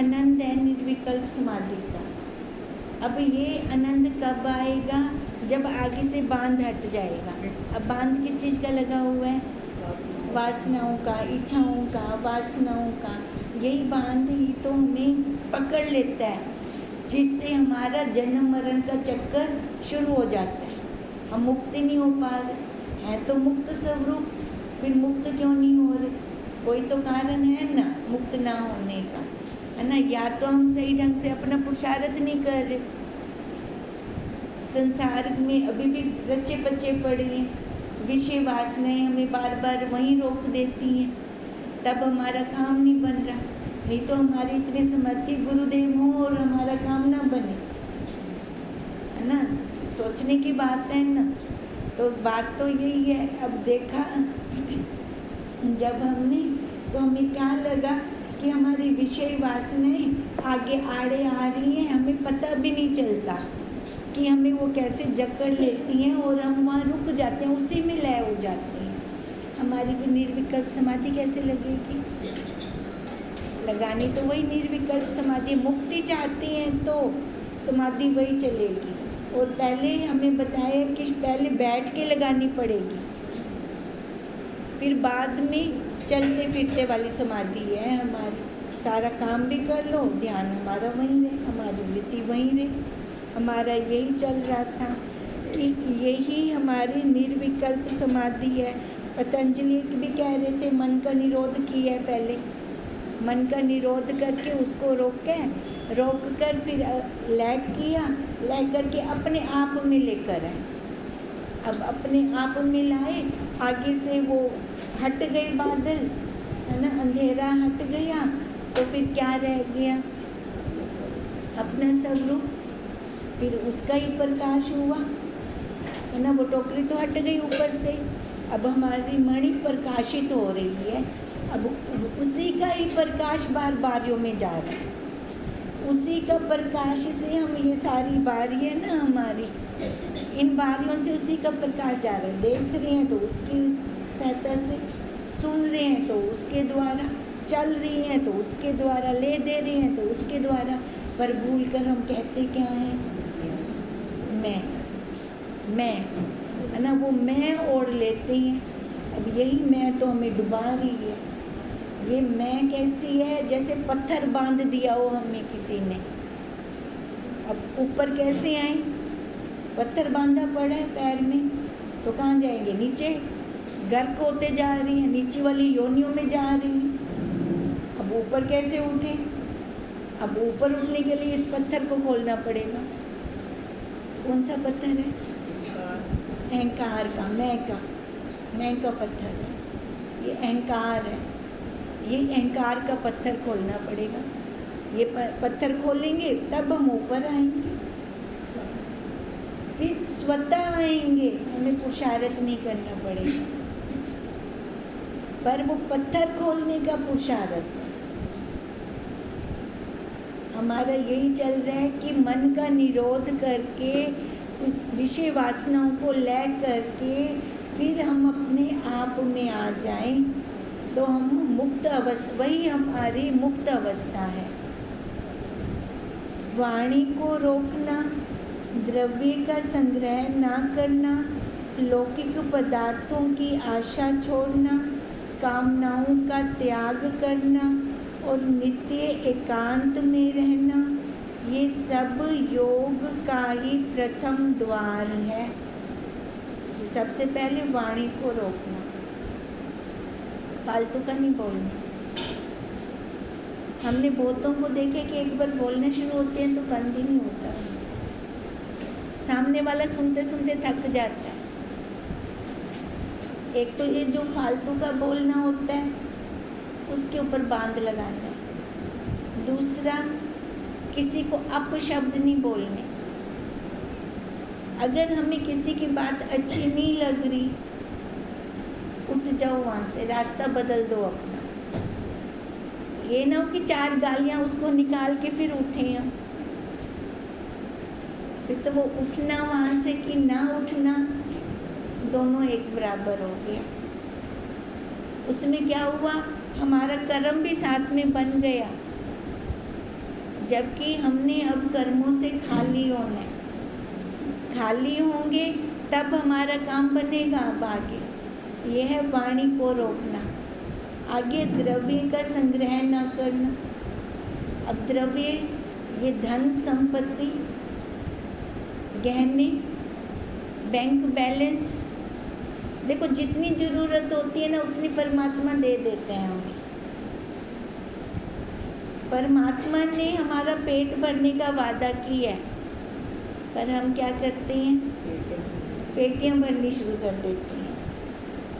आनंद है निर्विकल्प समाधि का। अब ये आनंद कब आएगा? जब आगे से बांध हट जाएगा। अब बांध किस चीज़ का लगा हुआ है? वासनाओं का, इच्छाओं का, वासनाओं का। यही बांध ही तो हमें पकड़ लेता है, जिससे हमारा जन्म मरण का चक्कर शुरू हो जाता है। हम मुक्त नहीं हो पा रहे हैं, तो मुक्त स्वरूप, फिर मुक्त क्यों नहीं हो रहे? कोई तो कारण है ना मुक्त ना होने का, है ना? या तो हम सही ढंग से अपना पुरुषार्थ नहीं कर रहे, संसार में अभी भी रचे पचे पड़े हैं, विषय वासनाएं हमें बार बार वहीं रोक देती हैं, तब हमारा काम नहीं बन रहा। नहीं तो हमारे इतने समर्थी गुरुदेव हों और हमारा काम ना बने, है ना? सोचने की बात है ना। तो बात तो यही है। अब देखा जब हमने, तो हमें क्या लगा कि हमारी विषय वासनाएं आगे आड़े आ रही हैं, हमें पता भी नहीं चलता कि हमें वो कैसे जकड़ लेती हैं और हम वहाँ रुक जाते हैं, उसी में लय हो जाते हैं। हमारी फिर निर्विकल्प समाधि कैसे लगेगी? लगानी तो वही निर्विकल्प समाधि, मुक्ति चाहती हैं तो समाधि वही चलेगी। और पहले हमें बताया कि पहले बैठ के लगानी पड़ेगी, फिर बाद में चलते फिरते वाली समाधि है हमारी। सारा काम भी कर लो, ध्यान हमारा वहीं रहे, हमारी वृत्ति वहीं रहे। हमारा यही चल रहा था कि यही हमारी निर्विकल्प समाधि है। पतंजलि भी कह रहे थे मन का निरोध किया है पहले, मन का निरोध करके उसको रोक कर फिर लय किया, लय करके अपने आप में लेकर आए। अब अपने आप में लाए, आगे से वो हट गए बादल, है ना, अंधेरा हट गया, तो फिर क्या रह गया? अपना स्वरूप, फिर उसका ही प्रकाश हुआ, है ना। वो टोकरी तो हट गई ऊपर से, अब हमारी मणि प्रकाशित हो रही है। अब उसी का ही प्रकाश बार बारियों में जा रहा है, उसी का प्रकाश से हम ये सारी बारी है ना हमारी, इन बारियों से उसी का प्रकाश जा रहा है। देख रहे हैं तो उसकी सहायता से, सुन रहे हैं तो उसके द्वारा, चल रही हैं तो उसके द्वारा, ले दे रहे हैं तो उसके द्वारा। पर भूल कर हम कहते क्या हैं? मैं, है ना, वो मैं ओढ़ लेते हैं। अब यही मैं तो हमें डुबा रही है। ये मैं कैसी है? जैसे पत्थर बांध दिया हो हमें किसी ने। अब ऊपर कैसे आए? पत्थर बांधा पड़ा है पैर में, तो कहाँ जाएंगे? नीचे गर्क होते जा रही हैं, नीचे वाली योनियों में जा रही हैं। अब ऊपर कैसे उठे? अब ऊपर उठने के लिए इस पत्थर को खोलना पड़ेगा। कौन सा पत्थर है? अहंकार का, मैं का पत्थर है ये, अहंकार है। ये अहंकार का पत्थर खोलना पड़ेगा। ये पत्थर खोलेंगे तब हम ऊपर आएंगे, फिर स्वतः आएंगे, हमें पुरुषार्थ नहीं करना पड़ेगा। पर वो पत्थर खोलने का पुरुषार्थ है। हमारा यही चल रहा है कि मन का निरोध करके, उस विषय वासनाओं को लय करके, फिर हम अपने आप में आ जाएं, तो हम मुक्त अवस्था, वही हमारी मुक्त अवस्था है। वाणी को रोकना, द्रव्य का संग्रह ना करना, लौकिक पदार्थों की आशा छोड़ना, कामनाओं का त्याग करना और नित्य एकांत में रहना, ये सब योग का ही प्रथम द्वार है। सबसे पहले वाणी को रोकना, फालतू का नहीं बोलना। हमने बहुतों को देखे कि एक बार बोलने शुरू होते हैं तो बंद ही नहीं होता, सामने वाला सुनते सुनते थक जाता है। एक तो ये जो फालतू का बोलना होता है उसके ऊपर बांध लगाना है। दूसरा, किसी को अपशब्द नहीं बोलने। अगर हमें किसी की बात अच्छी नहीं लग रही, उठ जाओ वहाँ से, रास्ता बदल दो अपना। ये ना हो कि 4 गालियाँ उसको निकाल के फिर उठे हम, फिर तो वो उठना वहाँ से कि ना उठना दोनों एक बराबर हो गया। उसमें क्या हुआ? हमारा कर्म भी साथ में बन गया, जबकि हमने अब कर्मों से खाली होना है। खाली होंगे तब हमारा काम बनेगा। अब आगे यह है वाणी को रोकना। आगे द्रव्य का संग्रह न करना। अब द्रव्य ये धन संपत्ति, गहने, बैंक बैलेंस, देखो जितनी ज़रूरत होती है ना उतनी परमात्मा दे देते हैं हमें। परमात्मा ने हमारा पेट भरने का वादा किया है, पर हम क्या करते हैं? पेटियां भरनी शुरू कर देते हैं।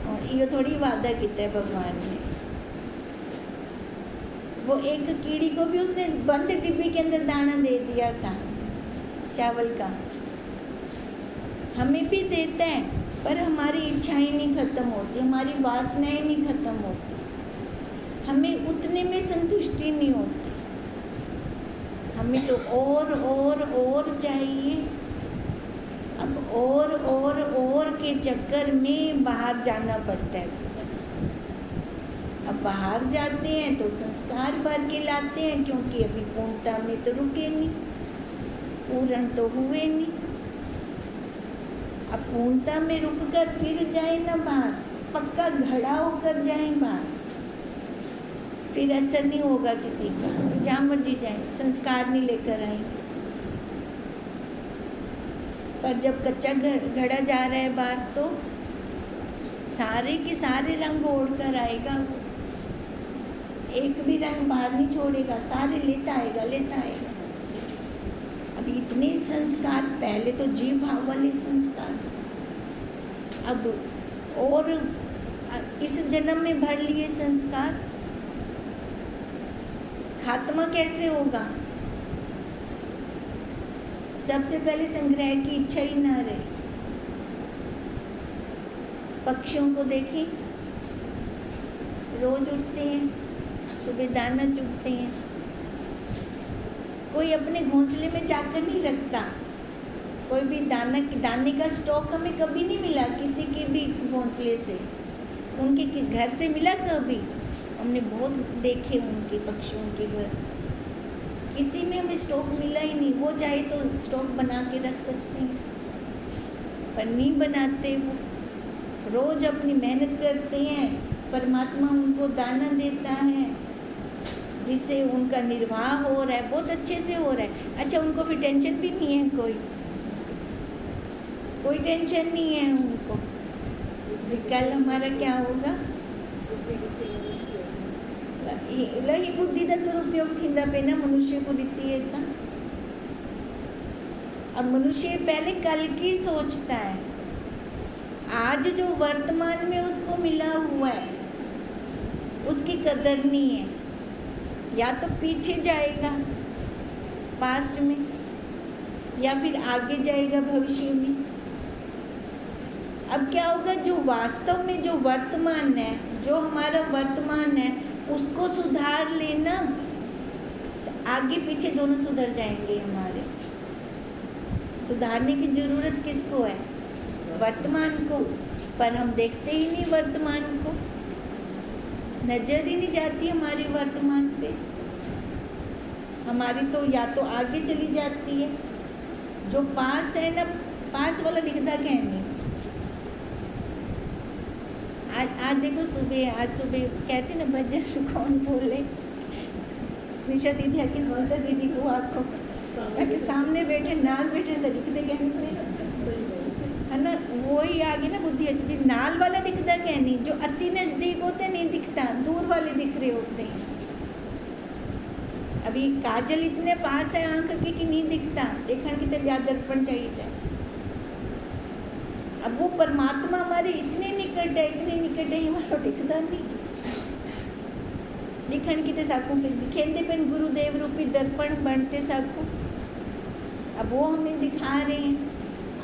और ये थोड़ी वादा किया है भगवान ने। वो एक कीड़ी को भी उसने बंद डिब्बी के अंदर दाना दे दिया था चावल का। हमें भी देता है, पर हमारी इच्छाएं नहीं ख़त्म होती, हमारी वासनाएं नहीं ख़त्म होती, हमें उतने में संतुष्टि नहीं होती। हमें तो और चाहिए। अब और के चक्कर में बाहर जाना पड़ता है। अब बाहर जाते हैं तो संस्कार भर के लाते हैं, क्योंकि अभी पूर्णता में तो रुके नहीं, पूर्ण तो हुए नहीं। अब पूर्णता में रुक कर फिर जाए ना बाहर, पक्का घड़ा होकर जाए बाहर, फिर असर नहीं होगा किसी का। जहाँ मर्जी जाए, संस्कार नहीं लेकर आएंगे। पर जब कच्चा घड़ा जा रहा है बाहर, तो सारे के सारे रंग ओढ़ कर आएगा। एक भी रंग बाहर नहीं छोड़ेगा, सारे लेता आएगा। अब इतने संस्कार, पहले तो जीव भाव वाले संस्कार, अब और इस जन्म में भर लिए संस्कार। खात्मा कैसे होगा? सबसे पहले संग्रह की इच्छा ही ना रहे। पक्षियों को देखिए, रोज उठते हैं, सुबह दाना चुगते हैं। कोई अपने घोंसले में जाकर नहीं रखता। कोई भी दाने का स्टॉक हमें कभी नहीं मिला किसी के भी घोंसले से। उनके घर से मिला कभी? हमने बहुत देखे उनके पक्षियों के घर, किसी में हमें स्टॉक मिला ही नहीं। वो चाहे तो स्टॉक बना के रख सकते हैं, पर नहीं बनाते। वो रोज अपनी मेहनत करते हैं, परमात्मा उनको दाना देता है, जिससे उनका निर्वाह हो रहा है, बहुत अच्छे से हो रहा है। अच्छा, उनको फिर टेंशन भी नहीं है, कोई टेंशन नहीं है उनको। कल हमारा क्या होगा? लही बुद्धि का दुरुपयोग थींदा पे ना मनुष्य को रीति है। अब मनुष्य पहले कल की सोचता है। आज जो वर्तमान में उसको मिला हुआ है उसकी कदर नहीं है। या तो पीछे जाएगा पास्ट में, या फिर आगे जाएगा भविष्य में। अब क्या होगा? जो वास्तव में जो वर्तमान है, जो हमारा वर्तमान है, उसको सुधार लेना, आगे पीछे दोनों सुधर जाएंगे हमारे। सुधारने की ज़रूरत किसको है? वर्तमान को। पर हम देखते ही नहीं वर्तमान को, नज़र ही नहीं जाती हमारी वर्तमान पे। हमारी तो या तो आगे चली जाती है। जो पास है ना, पास वाला दिखता क्या नहीं। आज देखो आज सुबह कहते ना भजन कौन बोले, निशा दीदी आके सुनता दीदी को आँखों ताकि सामने बैठे नाल बैठे तो दिखते क्या नहीं है ना। वही आगे ना बुद्धि अच्छी, नाल वाला दिखता क्या नहीं। जो अति नज़दीक होते नहीं दिखता, दूर वाले दिख रहे होते हैं। अभी काजल इतने पास है आँख की कि नहीं दिखता, देखने की तो ज्यादा दर्पण चाहिए। अब वो परमात्मा हमारे इतने निकट है, हमारा दिखता नहीं। दिखण की तो साकू फिर दिखेंदे पेन गुरुदेव रूपी दर्पण बनते साकू। अब वो हमें दिखा रहे हैं।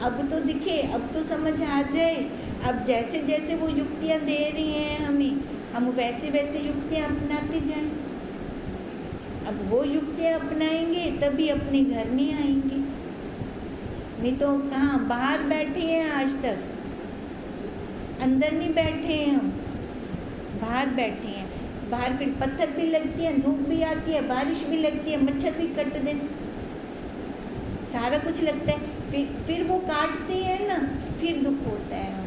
अब तो दिखे, अब तो समझ आ जाए। अब जैसे जैसे वो युक्तियाँ दे रही हैं हमें, हम वैसे वैसे युक्तियाँ अपनाते जाएं। अब वो युक्तियाँ अपनाएंगे तभी अपने घर में आएंगे। नहीं तो कहाँ? बाहर बैठे हैं आज तक, अंदर नहीं बैठे हैं हम, बाहर बैठे हैं। बाहर फिर पत्थर भी लगती है, धूप भी आती है, बारिश भी लगती है, मच्छर भी कट दे, सारा कुछ लगता है। फिर वो काटते हैं ना, फिर दुख होता है हमें।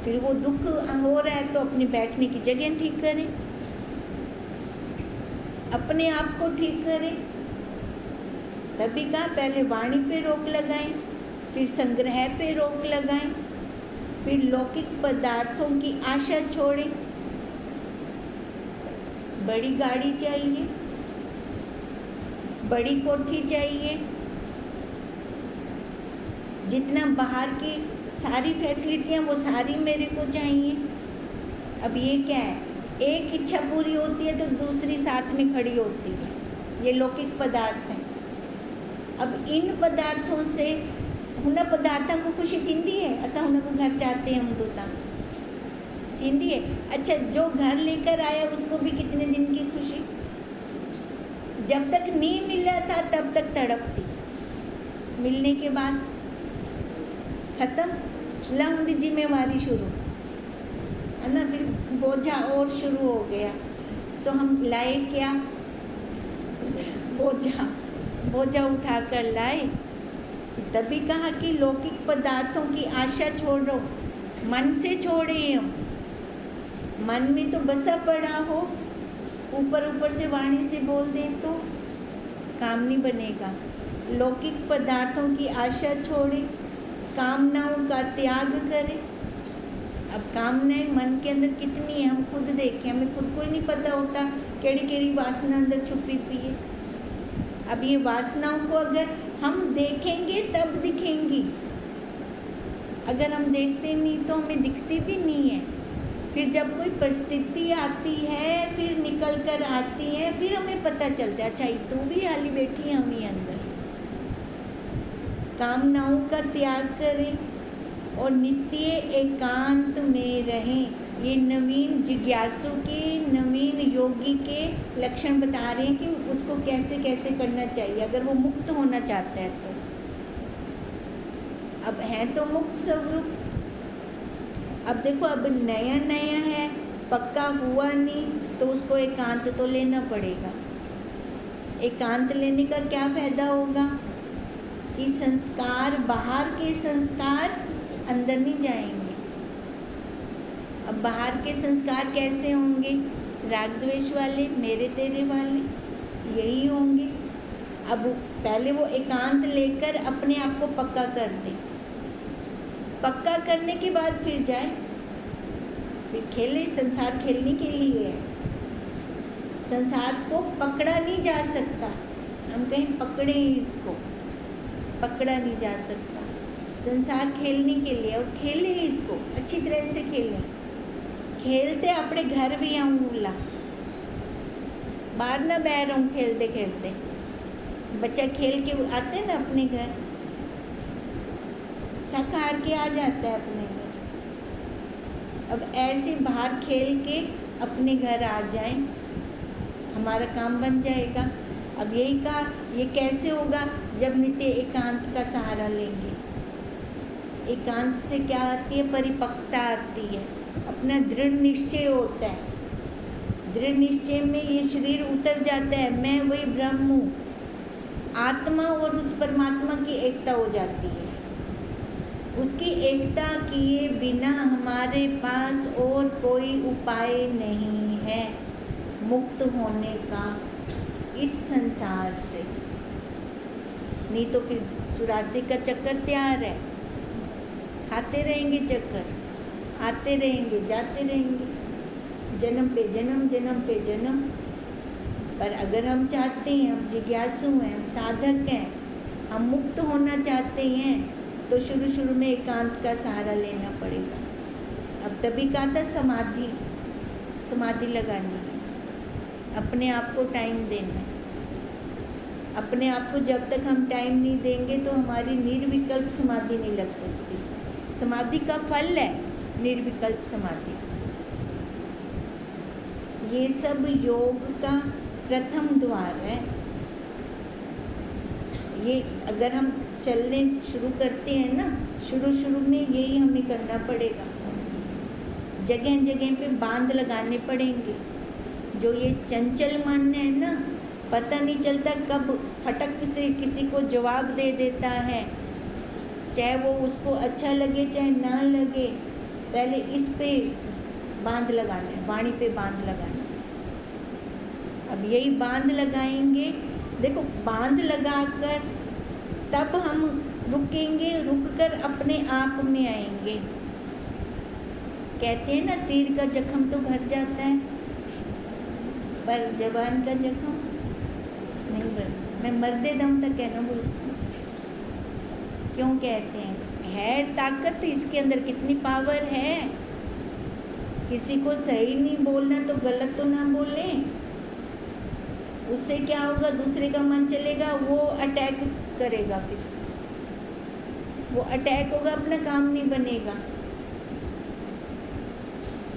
फिर वो दुख हो रहा है तो अपनी बैठने की जगह ठीक करें, अपने आप को ठीक करें। तभी कहा पहले वाणी पे रोक लगाएं, फिर संग्रह पे रोक लगाएं, फिर लौकिक पदार्थों की आशा छोड़ें। बड़ी गाड़ी चाहिए, बड़ी कोठी चाहिए, जितना बाहर की सारी फैसिलिटियाँ वो सारी मेरे को चाहिए। अब ये क्या है, एक इच्छा पूरी होती है तो दूसरी साथ में खड़ी होती है, ये लौकिक पदार्थ हैं। अब इन पदार्थों से हुन पदार्थों को खुशी थींदी है, असां हुन को घर चाहते हैं हम तो थींदी है। अच्छा, जो घर लेकर आया उसको भी कितने दिन की खुशी, जब तक नहीं मिला था तब तक तड़पती, मिलने के बाद खत्म, लंबी जिम्मेवारी शुरू है ना, फिर बोझा और शुरू हो गया। तो हम लाए क्या, बोझा उठा कर लाए। तभी कहा कि लौकिक पदार्थों की आशा छोड़ो, मन से छोड़े हम। मन में तो बसा पड़ा हो, ऊपर से वाणी से बोल दें तो काम नहीं बनेगा। लौकिक पदार्थों की आशा छोड़े, कामनाओं का त्याग करें। अब कामनाएं मन के अंदर कितनी है हम खुद देखें, हमें खुद को ही नहीं पता होता केड़ी वासना अंदर छुपी हुई है। अब ये वासनाओं को अगर हम देखेंगे तब दिखेंगी, अगर हम देखते नहीं तो हमें दिखती भी नहीं है। फिर जब कोई परिस्थिति आती है, फिर निकल कर आती है, फिर हमें पता चलता है अच्छा ये तो भी हाली बैठी है हमें अंदर। कामनाओं का त्याग करें और नित्य एकांत में रहें। ये नवीन जिज्ञासु के, नवीन योगी के लक्षण बता रहे हैं कि उसको कैसे कैसे करना चाहिए अगर वो मुक्त होना चाहता है तो। अब है तो मुक्त स्वरूप, अब देखो अब नया नया है, पक्का हुआ नहीं तो उसको एकांत तो लेना पड़ेगा। एकांत लेने का क्या फ़ायदा होगा कि संस्कार, बाहर के संस्कार अंदर नहीं जाएंगे। अब बाहर के संस्कार कैसे होंगे, राग द्वेष वाले, मेरे तेरे वाले, यही होंगे। अब पहले वो एकांत लेकर अपने आप को पक्का कर दे, पक्का करने के बाद फिर जाए, फिर खेले। संसार खेलने के लिए है, संसार को पकड़ा नहीं जा सकता। हम कहें पकड़े इसको, पकड़ा नहीं जा सकता। संसार खेलने के लिए, और खेले इसको अच्छी तरह से खेलें। खेलते अपने घर भी आऊँला, बाहर ना बह रहा हूँ खेलते खेलते। बच्चा खेल के आते ना अपने घर, थक हार के आ जाता है अपने घर। अब ऐसे बाहर खेल के अपने घर आ जाएं, हमारा काम बन जाएगा। अब यही कहा, ये कैसे होगा जब नित्य एकांत का सहारा लेंगे। एकांत से क्या आती है, परिपक्वता आती है, अपना दृढ़ निश्चय होता है। दृढ़ निश्चय में ये शरीर उतर जाता है, मैं वही ब्रह्म हूँ। आत्मा और उस परमात्मा की एकता हो जाती है। उसकी एकता किए बिना हमारे पास और कोई उपाय नहीं है मुक्त होने का इस संसार से। नहीं तो फिर 84 का चक्कर तैयार है, खाते रहेंगे चक्कर, आते रहेंगे जाते रहेंगे, जन्म पे जन्म, जन्म पे जन्म। पर अगर हम चाहते हैं, हम जिज्ञासु हैं, हम साधक हैं, हम मुक्त होना चाहते हैं, तो शुरू में एकांत का सहारा लेना पड़ेगा। अब तभी कहा था समाधि लगानी है, अपने आप को टाइम देना है। अपने आप को जब तक हम टाइम नहीं देंगे तो हमारी निर्विकल्प समाधि नहीं लग सकती। समाधि का फल है निर्विकल्प समाधि। ये सब योग का प्रथम द्वार है। ये अगर हम चलने शुरू करते हैं ना, शुरू में यही हमें करना पड़ेगा। जगह जगह पे बांध लगाने पड़ेंगे। जो ये चंचल मन है ना, पता नहीं चलता कब फटक से किसी को जवाब दे देता है, चाहे वो उसको अच्छा लगे चाहे ना लगे। पहले इस पे बांध लगाना, वाणी पे बांध लगाना। अब यही बांध लगाएंगे। देखो, बांध लगाकर तब हम रुकेंगे, रुककर अपने आप में आएंगे। कहते हैं ना, तीर का जख्म तो भर जाता है पर जबान का जख्म नहीं भरता। मैं मर्दे दम तक कहना बोल सकती। क्यों कहते हैं? है ताकत इसके अंदर, कितनी पावर है। किसी को सही नहीं बोलना तो गलत तो ना बोले, उससे क्या होगा, दूसरे का मन चलेगा, वो अटैक करेगा, फिर वो अटैक होगा, अपना काम नहीं बनेगा।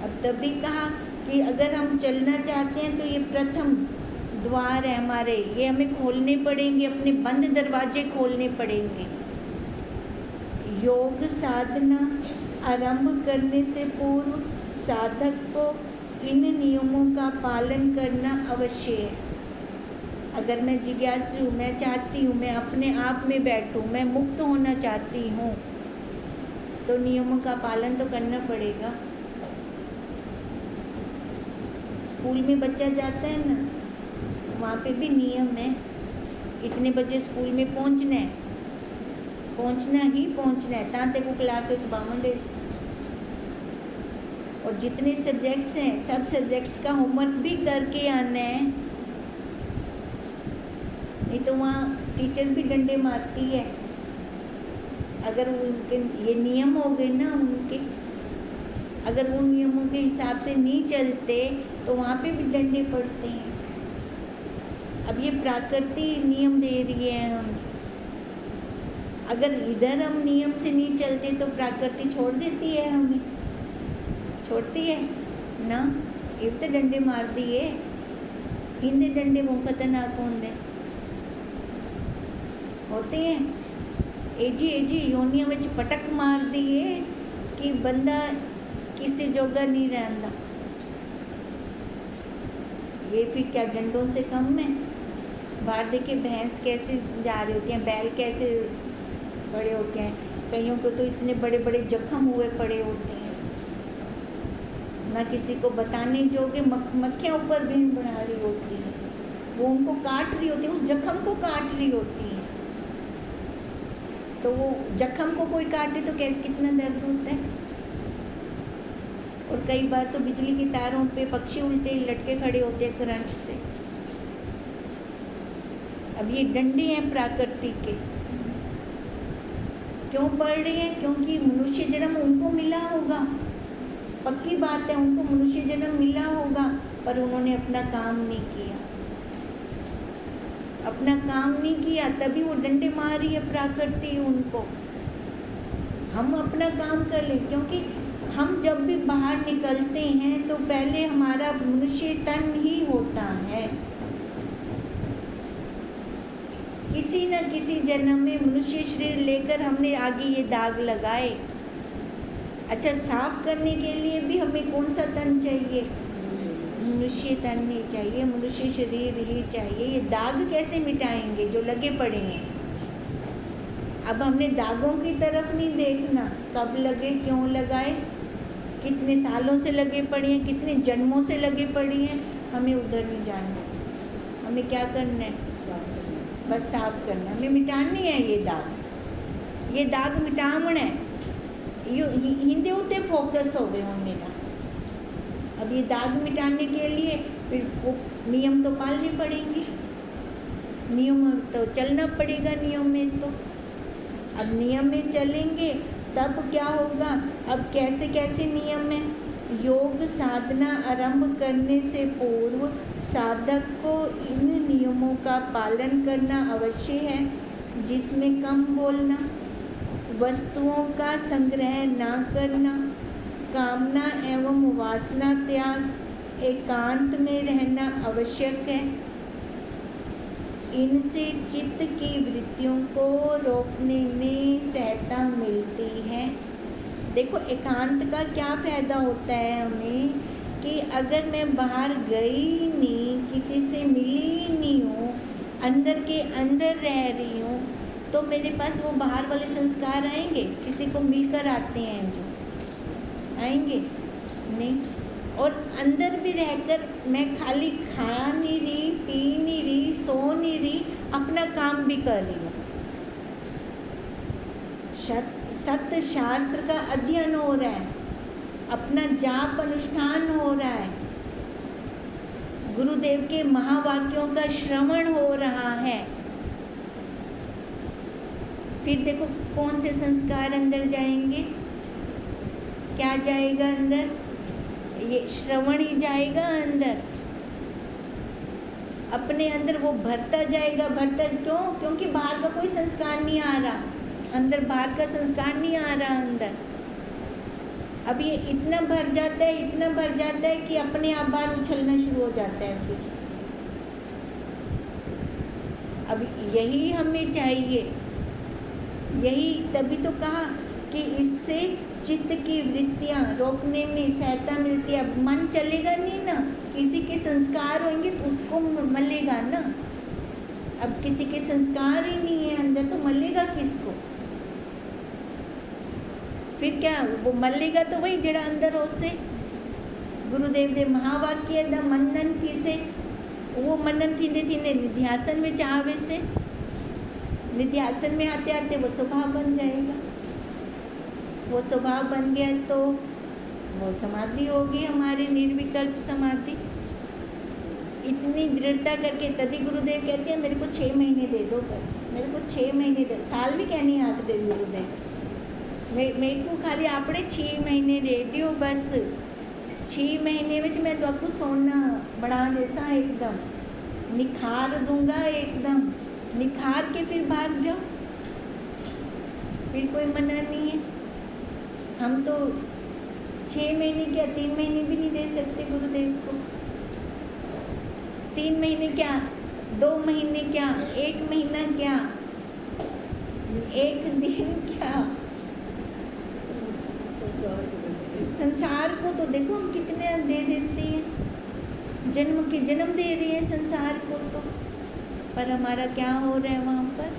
अब तभी कहा कि अगर हम चलना चाहते हैं तो ये प्रथम द्वार है हमारे, ये हमें खोलने पड़ेंगे, अपने बंद दरवाजे खोलने पड़ेंगे। योग साधना आरंभ करने से पूर्व साधक को इन नियमों का पालन करना अवश्य है। अगर मैं जिज्ञासु हूँ, मैं चाहती हूँ मैं अपने आप में बैठूँ, मैं मुक्त होना चाहती हूँ, तो नियमों का पालन तो करना पड़ेगा। स्कूल में बच्चा जाता है ना, वहाँ पे भी नियम है, इतने बजे स्कूल में पहुँचना है, पहुँचना ही पहुँचना है, तां तक वो क्लास में बावंडे। और जितने सब्जेक्ट्स हैं सब सब्जेक्ट्स का होमवर्क भी करके आना है, नहीं तो वहाँ टीचर भी डंडे मारती है। अगर उनके ये नियम हो गए ना उनके, अगर उन नियमों के हिसाब से नहीं चलते तो वहाँ पे भी डंडे पड़ते हैं। अब ये प्रकृति नियम दे रही है हमें, अगर इधर हम नियम से नहीं चलते तो प्रकृति छोड़ देती है हमें, छोड़ती है ना। ये तो डंडे मार दिए, हिंदे डंडे वो खतरनाक होंगे होते हैं। एजी योनिया में पटक मार दिए कि बंदा किसी जोगा नहीं रहता। ये फिर क्या डंडों से कम है? बाहर देखिए भैंस कैसे जा रही होती हैं, बैल कैसे बड़े होते हैं, कईयों को तो इतने बड़े बड़े जख्म हुए पड़े होते हैं, ना किसी को बताने जोगे। मक्खियाँ ऊपर भीड़ बना रही होती हैं, वो उनको काट रही होती है, उस जख्म को काट रही होती है। तो वो जख्म को कोई काटे तो कैसे, कितना दर्द होता है। और कई बार तो बिजली की तारों पे पक्षी उल्टे लटके खड़े होते हैं करंट से। अब ये डंडे हैं प्रकृति के, क्यों पड़ रहे हैं? क्योंकि मनुष्य जन्म उनको मिला होगा, पक्की बात है, उनको मनुष्य जन्म मिला होगा, पर उन्होंने अपना काम नहीं किया, अपना काम नहीं किया, तभी वो डंडे मार रही है प्रकृति उनको। हम अपना काम कर लें, क्योंकि हम जब भी बाहर निकलते हैं तो पहले हमारा मनुष्य तन ही होता है। किसी न किसी जन्म में मनुष्य शरीर लेकर हमने आगे ये दाग लगाए। अच्छा, साफ करने के लिए भी हमें कौन सा तन चाहिए? मनुष्य तन नहीं चाहिए, मनुष्य शरीर ही चाहिए। ये दाग कैसे मिटाएंगे जो लगे पड़े हैं? अब हमने दागों की तरफ नहीं देखना, कब लगे, क्यों लगाए, कितने सालों से लगे पड़े हैं, कितने जन्मों से लगे पड़े हैं, हमें उधर नहीं जाना। हमें क्या करना है? बस साफ करना, हमें मिटानी है ये दाग मिटावना है। हिंदे उत्ते फोकस हो गए होंगे ना। अब ये दाग मिटाने के लिए फिर वो नियम तो पालने पड़ेंगे, नियम तो चलना पड़ेगा नियम में। तो अब नियम में चलेंगे तब क्या होगा? अब कैसे कैसे नियम है? योग साधना आरंभ करने से पूर्व साधक को इन नियमों का पालन करना अवश्य है, जिसमें कम बोलना, वस्तुओं का संग्रह न करना, कामना एवं वासना त्याग, एकांत में रहना आवश्यक है। इनसे चित्त की वृत्तियों को रोकने में सहायता मिलती है। देखो एकांत का क्या फ़ायदा होता है हमें कि अगर मैं बाहर गई नहीं, किसी से मिली नहीं हूँ, अंदर के अंदर रह रही हूँ, तो मेरे पास वो बाहर वाले संस्कार आएंगे? किसी को मिलकर आते हैं जो आएंगे नहीं। और अंदर भी रहकर मैं खाली खा नहीं रही, पी नहीं रही, सो नहीं रही, अपना काम भी कर रही हूँ। सत्य शास्त्र का अध्ययन हो रहा है, अपना जाप अनुष्ठान हो रहा है, गुरुदेव के महावाक्यों का श्रवण हो रहा है। फिर देखो कौन से संस्कार अंदर जाएंगे? क्या जाएगा अंदर? ये श्रवण ही जाएगा अंदर, अपने अंदर वो भरता जाएगा। भरता क्यों? क्योंकि बाहर का कोई संस्कार नहीं आ रहा अंदर, बाहर का संस्कार नहीं आ रहा अंदर। अब ये इतना भर जाता है, इतना भर जाता है कि अपने आप बाहर उछलना शुरू हो जाता है। फिर अब यही हमें चाहिए, यही तभी तो कहा कि इससे चित्त की वृत्तियाँ रोकने में सहायता मिलती है। अब मन चलेगा नहीं ना, किसी के संस्कार होंगे तो उसको मलेगा ना। अब किसी के संस्कार ही नहीं है अंदर तो मलेगा किसको? फिर क्या वो मलेगा? तो वही जड़ा अंदर हो से गुरुदेव दे महावाक्य द मनन थी से वो मनन थींदे थींदे निध्यासन में चाहवे से, निध्यासन में आते आते वो स्वभाव बन जाएगा। वो स्वभाव बन गया तो वो समाधि होगी हमारी, निर्विकल्प समाधि। इतनी दृढ़ता करके तभी गुरुदेव कहते हैं मेरे को 6 महीने दे दो, बस मेरे को 6 महीने दे, साल भी कहनी आख दे गुरुदेव। मेरे को खाली आपने 6 महीने रेडियो, बस 6 महीने में मैं तो आपको सोना बढ़ा देसा, एकदम निखार दूंगा, एकदम निखार के फिर भाग जाओ। फिर कोई मना नहीं है। हम तो 6 महीने क्या 3 महीने भी नहीं दे सकते गुरुदेव को। 3 महीने क्या, 2 महीने क्या, 1 महीना क्या, 1 दिन क्या। संसार को तो देखो हम कितने दे देते हैं, जन्म के जन्म दे रही है संसार को तो, पर हमारा क्या हो रहा है वहाँ पर?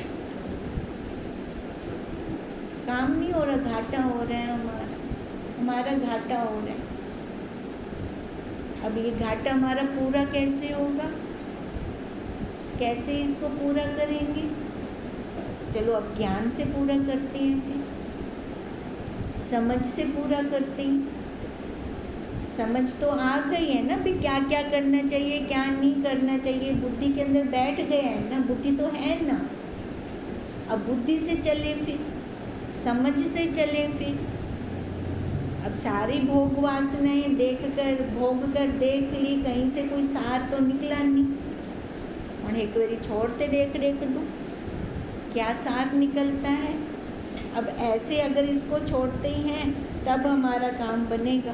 काम नहीं हो रहा, घाटा हो रहा है हमारा घाटा हो रहा है। अब ये घाटा हमारा पूरा कैसे होगा? कैसे इसको पूरा करेंगे? चलो अब ज्ञान से पूरा करते हैं, फिर समझ से पूरा करते हैं। समझ तो आ गई है ना भी क्या क्या करना चाहिए, क्या नहीं करना चाहिए, बुद्धि के अंदर बैठ गया है ना, बुद्धि तो है ना। अब बुद्धि से चले, फिर समझ से चले। फिर अब सारी भोग वासनाएं देख कर भोग कर देख ली, कहीं से कोई सार तो निकला नहीं। और एक बारी छोड़ते देख दो क्या सार निकलता है। अब ऐसे अगर इसको छोड़ते हैं तब हमारा काम बनेगा,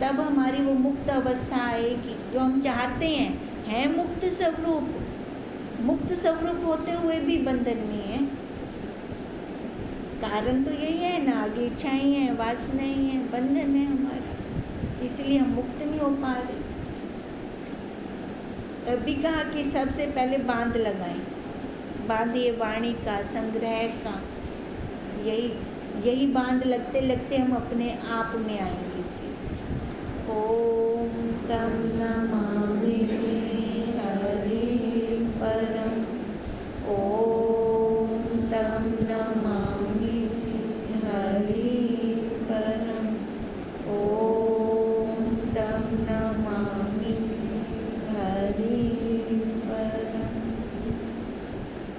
तब हमारी वो मुक्त अवस्था आएगी जो हम चाहते हैं। है मुक्त स्वरूप, मुक्त स्वरूप होते हुए भी बंधन में है। कारण तो यही है ना, आगे इच्छाएं हैं, वासनाएं हैं, बंधन है हमारा, इसलिए हम मुक्त नहीं हो पा रहे। तभी कहा कि सबसे पहले बांध लगाएं, बांधिए वाणी का, संग्रह का। यही बांध लगते लगते हम अपने आप में आएंगे। ओम तम नमामि हरि परम, ओम तम नमामि